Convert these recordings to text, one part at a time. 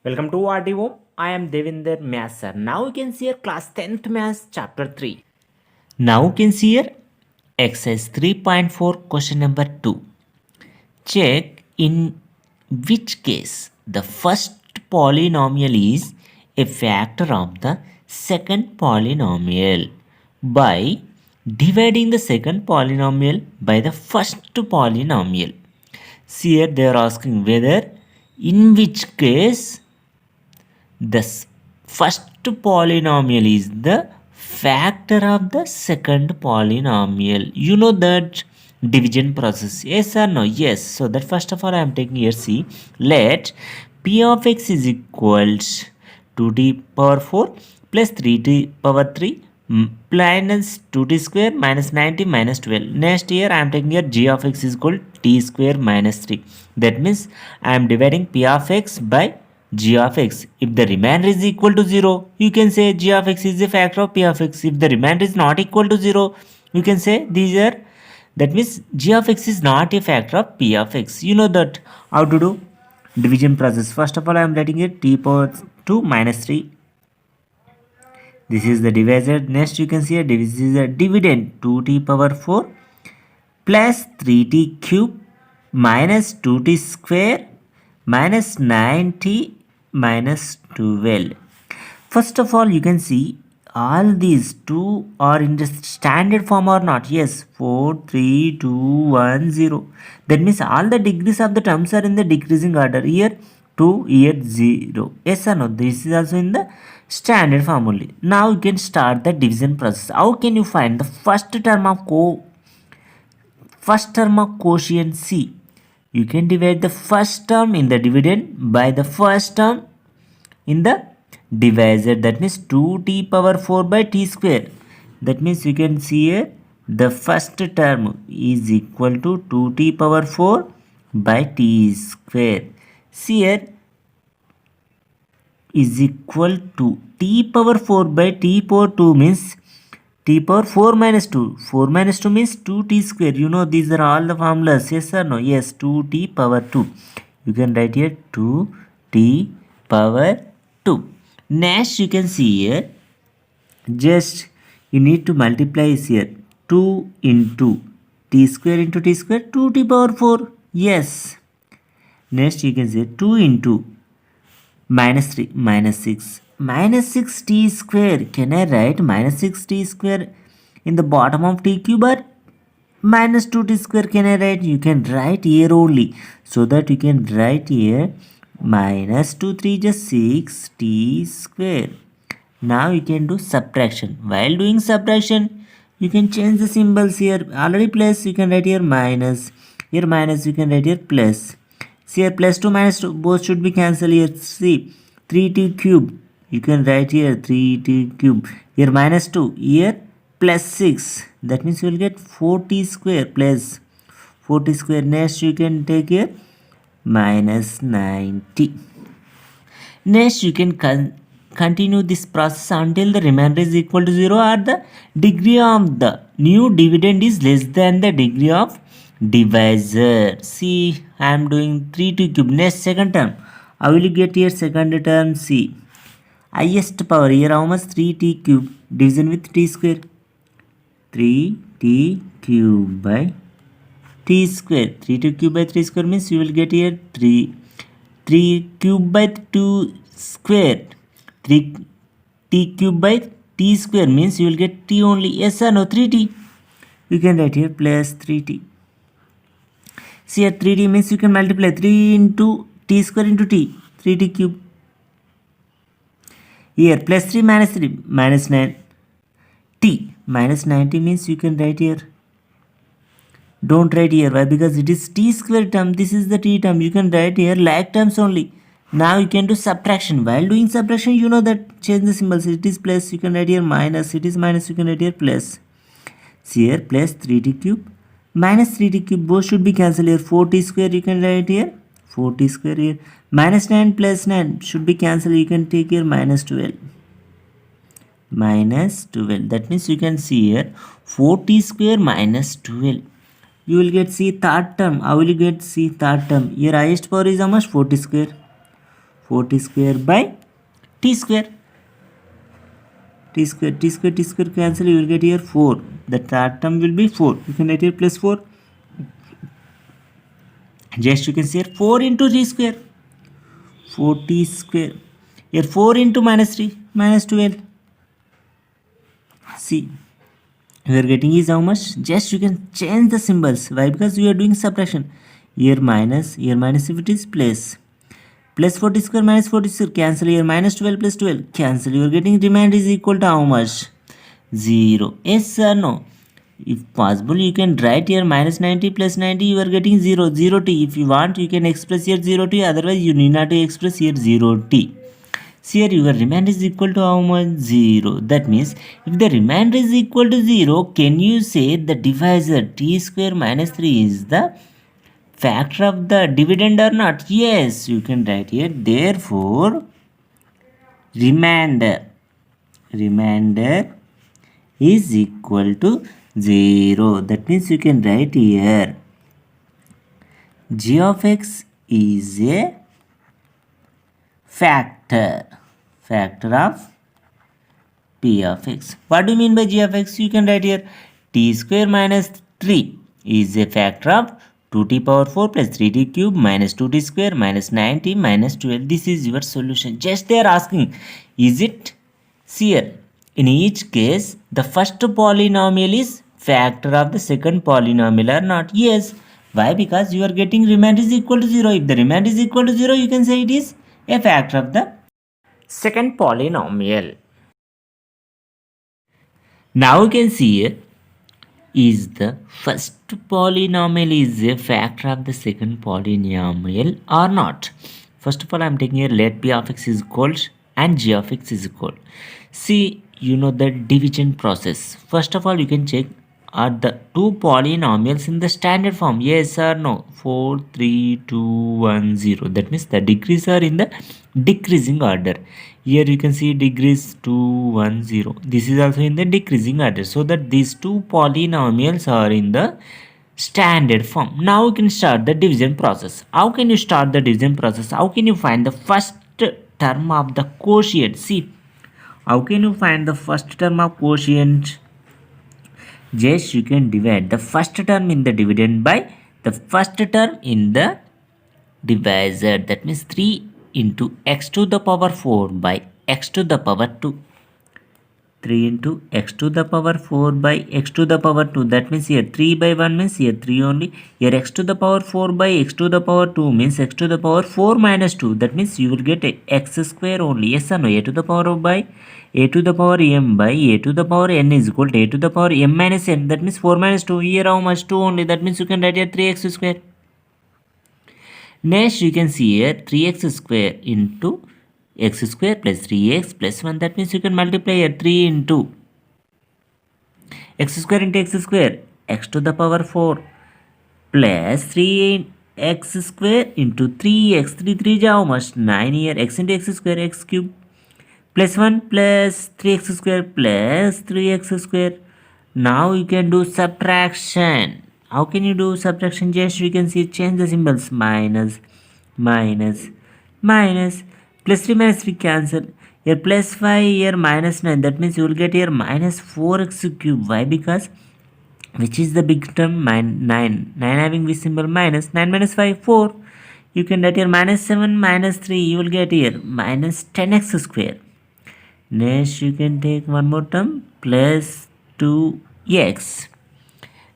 Welcome to RDO. I am Devinder Math sir. Now you can see here class 10th Math chapter 3. Now you can see here exercise 3.4 question number 2. Check in which case the first polynomial is a factor of the second polynomial by dividing the second polynomial by the first polynomial. See here they are asking whether in which case the first polynomial is the factor of the second polynomial. You know that division process, yes or no? Yes. So that first of all I am taking here, see, let p of x is equals 2t power 4 plus 3t power 3 minus 2t square minus 90 minus 12. Next here I am taking here g of x is equal t square minus 3. That means I am dividing p of x by g of x. If the remainder is equal to 0, you can say g of x is a factor of p of x. If the remainder is not equal to 0, you can say these are, that means g of x is not a factor of p of x. You know that how to do division process. First of all I am writing it t power 2 minus 3. This is the divisor. Next you can see this is a dividend 2t power 4 plus 3t cube minus 2t square minus 9t minus 12. First of all you can see all these two are in the standard form or not. Yes, 4 3 2 1 0. That means all the degrees of the terms are in the decreasing order. Here 2, here 0. Yes or no? This is also in the standard form only. Now you can start the division process. How can you find the first term of quotient C? You can divide the first term in the dividend by the first term in the divisor. That means 2t power 4 by t square. That means you can see here the first term is equal to 2t power 4 by t square. See here is equal to t power 4 by t power 2 means t power 4 minus 2. 4 minus 2 means 2t square. You know these are all the formulas. Yes or no? Yes, 2t power 2. You can write here 2t power 2. Next you can see here just you need to multiply here 2 into t square into t square 2t power 4. Yes. Next you can say 2 into minus 3 minus 6 minus 6 t square. Can I write minus 6 t square in the bottom of t cube or minus 2 t square can I write? You can write here only, so that you can write here minus 2 3 just 6 t square. Now you can do subtraction. While doing subtraction you can change the symbols. Here already plus, you can write here minus, here minus, you can write here plus. See here plus 2 minus 2 both should be cancelled. Here see 3t cube, you can write here 3t cube. Here minus 2, here plus 6. That means you will get 4t square plus 4t square. Next you can take here minus 90. Next you can continue this process until the remainder is equal to 0 or the degree of the new dividend is less than the degree of divisor. See, I am doing 3t cube. Next second term, I will get here second term. See, highest power here how much? 3t cube division with t square. 3t cube by t square. 3t cube by 3 square means you will get here 3 cube by 2 square. 3t cube by t square means you will get t only. Yes or no? 3t. You can write here plus 3t. See here 3t means you can multiply 3 into t square into t. 3t cube. Here plus 3 minus 9 t minus 90 means you can write here. Don't write here. Why? Because it is t square term. This is the t term. You can write here like terms only. Now you can do subtraction. While doing subtraction, you know that change the symbols. It is plus, you can write here minus. It is minus, you can write here plus. See here plus 3t cube minus 3t cube both should be cancelled. Here 4t square you can write here 4t square. Here minus 9 plus 9 should be cancelled. You can take here minus 12. Minus 12. That means you can see here 4t square minus 12. You will get C third term. How will you get C third term? Here highest power is how much? 4t square. 4t square by t square. T square cancel, you will get here 4. The third term will be 4. You can write here plus 4. Just you can say 4 into t square. 4t square. Here 4 into minus 3, minus 12. See, we are getting is how much? Just you can change the symbols. Why? Because we are doing subtraction. Here minus if it is plus. Plus 40 square minus 40 square, cancel here, minus 12 plus 12, cancel. You are getting remainder is equal to how much? 0. Yes or no? If possible, you can write here minus 90 plus 90, you are getting 0, 0t. If you want, you can express here 0t, otherwise you need not to express here 0t. See here, your remainder is equal to how much? 0. That means, if the remainder is equal to 0, can you say the divisor t square minus 3 is the factor of the dividend or not? Yes, you can write here. Therefore, remainder is equal to 0. That means you can write here g of x is a factor of p of x. What do you mean by g of x? You can write here t square minus 3 is a factor of 2t power 4 plus 3t cube minus 2t square minus 9t minus 12. This is your solution. Just they are asking, is it? See here, in each case, the first polynomial is factor of the second polynomial or not? Yes. Why? Because you are getting remainder is equal to 0. If the remainder is equal to 0, you can say it is a factor of the second polynomial. Now you can see here, is the first polynomial is a factor of the second polynomial or not? First of all, I am taking here let p of x is equal and g of x is equal. See, you know the division process. First of all, you can check, are the two polynomials in the standard form? Yes or no? 4, 3, 2, 1, 0. That means the degrees are in the decreasing order. Here you can see degrees 2, 1, 0. This is also in the decreasing order. So that these two polynomials are in the standard form. Now you can start the division process. How can you start the division process? How can you find the first term of the quotient? See, how can you find the first term of quotient? Just you can divide the first term in the dividend by the first term in the divisor. That means 3 into x to the power 4 by x to the power 2. 3 into x to the power 4 by x to the power 2. That means here 3 by 1 means here 3 only. Here x to the power 4 by x to the power 2 means x to the power 4 minus 2. That means you will get x square only. Yes or no? A to the power of by a to the power m by a to the power n is equal to a to the power m minus n. That means 4 minus 2. Here how much? 2 only. That means you can write here 3x square. Next you can see here 3x square into x square plus 3x plus 1. That means you can multiply here 3 into x square into x square, x to the power 4 plus 3x square into 3x. 3 3 is how much? 9 here. X into x square, x cube plus 1 plus 3x square plus 3x square. Now you can do subtraction. How can you do subtraction? Just you can see change the symbols. Minus plus 3 minus 3 cancel. Here plus 5, here minus 9. That means you will get here minus 4x cube. Why? Because which is the big term? 9. 9 having this symbol minus. 9 minus 5, 4. You can get here minus 7 minus 3. You will get here minus 10x square. Next you can take one more term plus 2x.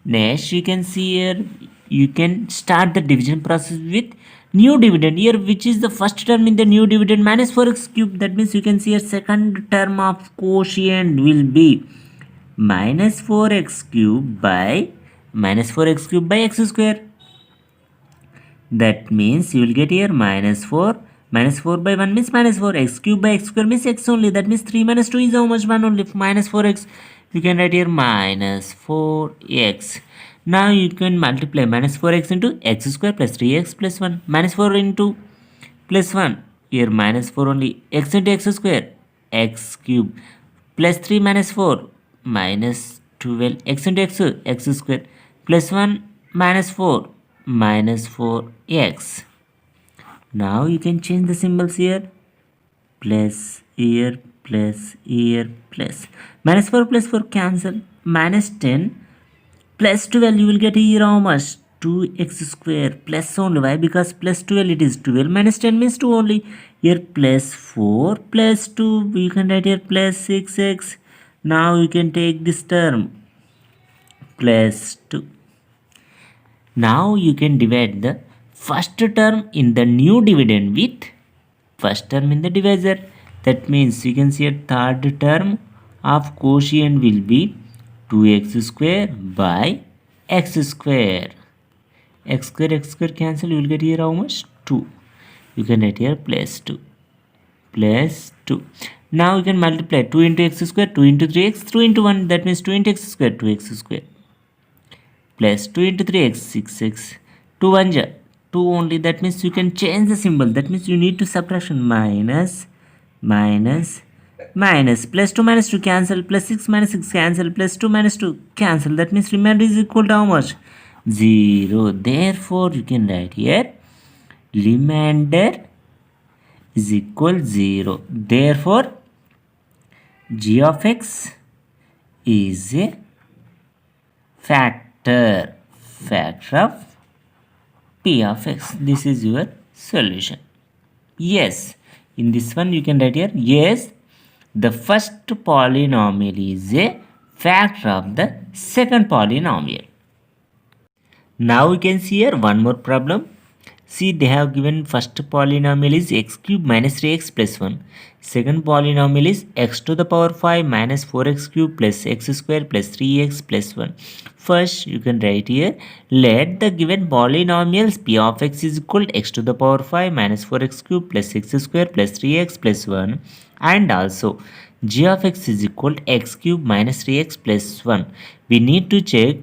Next you can see here, you can start the division process with new dividend. Here which is the first term in the new dividend? Minus 4x cube. That means you can see here second term of quotient will be minus 4x cube by x square. That means you will get here minus 4 by 1 means minus 4. X cube by x square means x only. That means 3 minus 2 is how much? 1 only. Minus 4x. You can write here minus 4x. Now you can multiply minus 4x into x square plus 3x plus 1. Minus 4 into plus 1. Here minus 4 only. X into x square, x cube plus 3 minus 4 minus 12. X into x square plus 1 minus 4 minus 4x. Now you can change the symbols here. Plus here, plus here, plus. Minus 4 plus 4 cancel. Minus 10 plus 12 you will get here how much? 2x square plus only. Why? Because plus 12 it is 12 minus 10 means 2 only. Here plus 4 plus 2 you can write here plus 6x. Now you can take this term plus 2. Now you can divide the first term in the new dividend with first term in the divisor. That means you can see a third term of quotient will be 2x square by x square. X square cancel, you will get here how much? 2. You can write here plus 2. Plus 2. Now you can multiply 2 into x square, 2 into 3x, 2 into 1. That means 2 into x square, 2x square. Plus 2 into 3x, 6x. 2 1 ja, 2 only. That means you can change the symbol. That means you need to subtraction minus, minus, minus. Plus 2 minus 2 cancel. Plus 6 minus 6 cancel. Plus 2 minus 2 cancel. That means remainder is equal to how much? 0. Therefore, you can write here remainder is equal 0. Therefore, g of x is a factor of p of x. This is your solution. Yes, in this one you can write here, yes, the first polynomial is a factor of the second polynomial. Now we can see here one more problem. See, they have given first polynomial is x cube minus 3x plus 1. Second polynomial is x to the power 5 minus 4x cube plus x square plus 3x plus 1. First, you can write here, let the given polynomials p of x is equal to x to the power 5 minus 4x cube plus x square plus 3x plus 1. And also, g of x is equal to x cube minus 3x plus 1. We need to check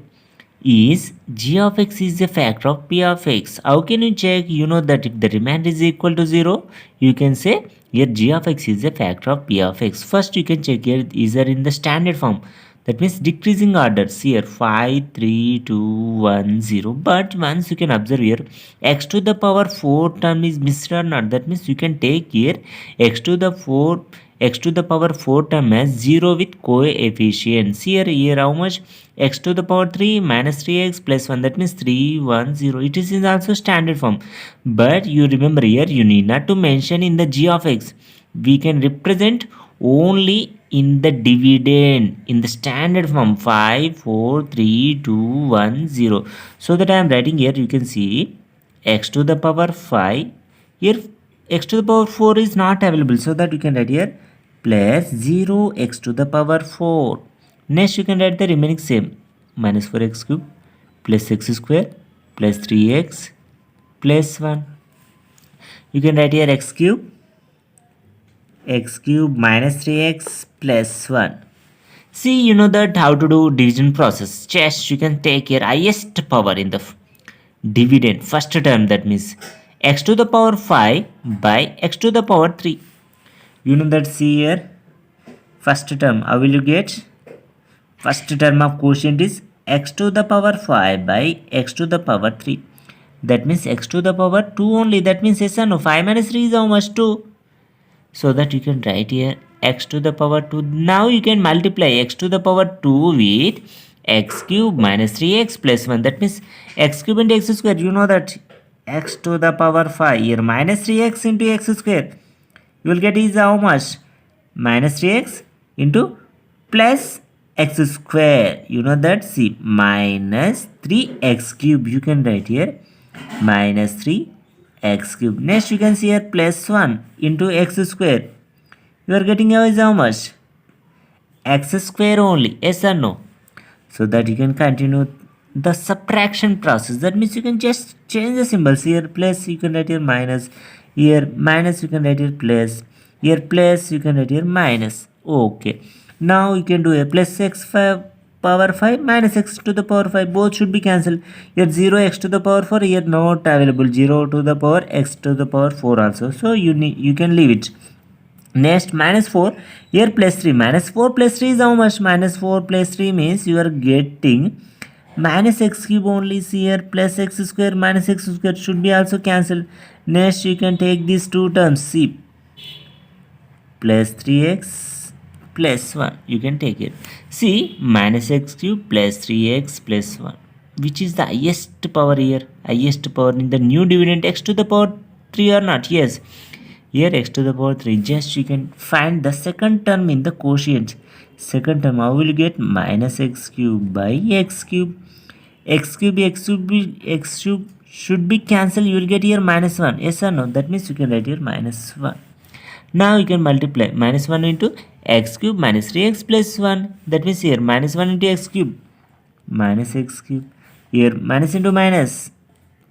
is g of x is a factor of p of x. How can you check? You know that if the remainder is equal to 0, you can say here g of x is a factor of p of x. First you can check here, is there in the standard form. That means decreasing orders here 5, 3, 2, 1, 0. But once you can observe here, x to the power 4 term is missed or not. That means you can take here x to the power 4 term as 0 with coefficients. Here how much? X to the power 3 minus 3x plus 1. That means 3, 1, 0. It is in also standard form. But you remember here, you need not to mention in the g of x. We can represent only in the dividend in the standard form 5, 4, 3, 2, 1, 0. So that I am writing here, you can see x to the power 5. Here x to the power 4 is not available. So that you can write here plus 0 x to the power 4. Next you can write the remaining same, minus 4x cube plus x square plus 3x plus 1. You can write here x cube minus 3x plus 1. See, you know that how to do division process. Just you can take your highest power in the dividend first term, that means x to the power 5 by x to the power 3. You know that, see here first term, how will you get? First term of quotient is x to the power 5 by x to the power 3. That means x to the power 2 only. That means yes or no? 5 minus 3 is how much? 2. So that you can write here x to the power 2. Now you can multiply x to the power 2 with x cube minus 3x plus 1. That means x cube into x square. You know that x to the power 5 here minus 3x into x square. You will get is how much? Minus 3x into plus x square. You know that, see, minus 3x cube. You can write here minus 3x cube. Next you can see here plus 1 into x square. You are getting here is how much? X square only. Yes or no? So that you can continue the subtraction process. That means you can just change the symbols. Here plus you can write here minus. Here minus you can write here plus. Here plus you can write here minus. Okay. Now you can do a plus x power 5 minus x to the power 5. Both should be cancelled. Here 0 x to the power 4. Here not available. 0 to the power x to the power 4 also. So you can leave it. Next minus 4. Here plus 3. Minus 4 plus 3 is how much? Minus 4 plus 3 means you are getting minus x cube only is here, plus x square minus x square should be also cancelled. Next you can take these two terms, see, plus 3x plus 1, you can take it. See, minus x cube plus 3x plus 1, which is the highest power here, highest power in the new dividend, x to the power 3 or not? Yes, here x to the power 3. Just you can find the second term in the quotient. Second term, how will you get? Minus x cube by x cube. X cube should be cancelled. You will get here minus 1. Yes or no? That means you can write here minus 1. Now you can multiply minus 1 into x cube minus 3x plus 1. That means here minus 1 into x cube minus x cube. Here minus into minus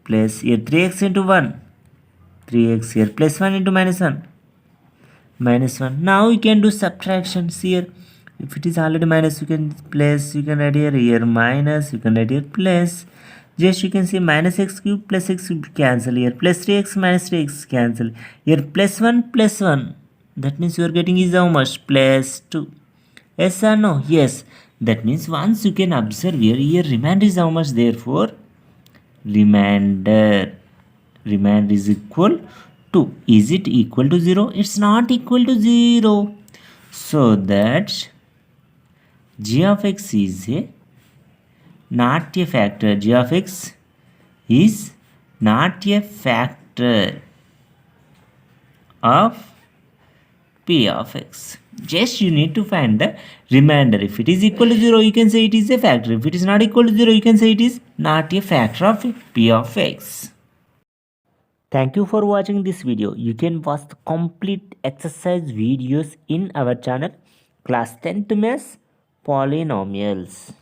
plus, here 3x into 1. 3x here plus 1 into minus 1. Minus 1. Now you can do subtractions here. If it is already minus, you can plus, you can write here minus, you can write here plus. Just you can see minus x cube plus x cube cancel here. Plus 3x minus 3x cancel. Here plus 1 plus 1. That means you are getting is how much? Plus 2. Yes or no? Yes. That means once you can observe here remainder is how much? Therefore, remainder is equal to, is it equal to 0? It's not equal to 0. So that g of x is not a factor. G of x is not a factor of p of x. Just you need to find the remainder. If it is equal to 0, you can say it is a factor. If it is not equal to 0, you can say it is not a factor of p of x. Thank you for watching this video. You can watch the complete exercise videos in our channel, Class 10th Maths Polynomials.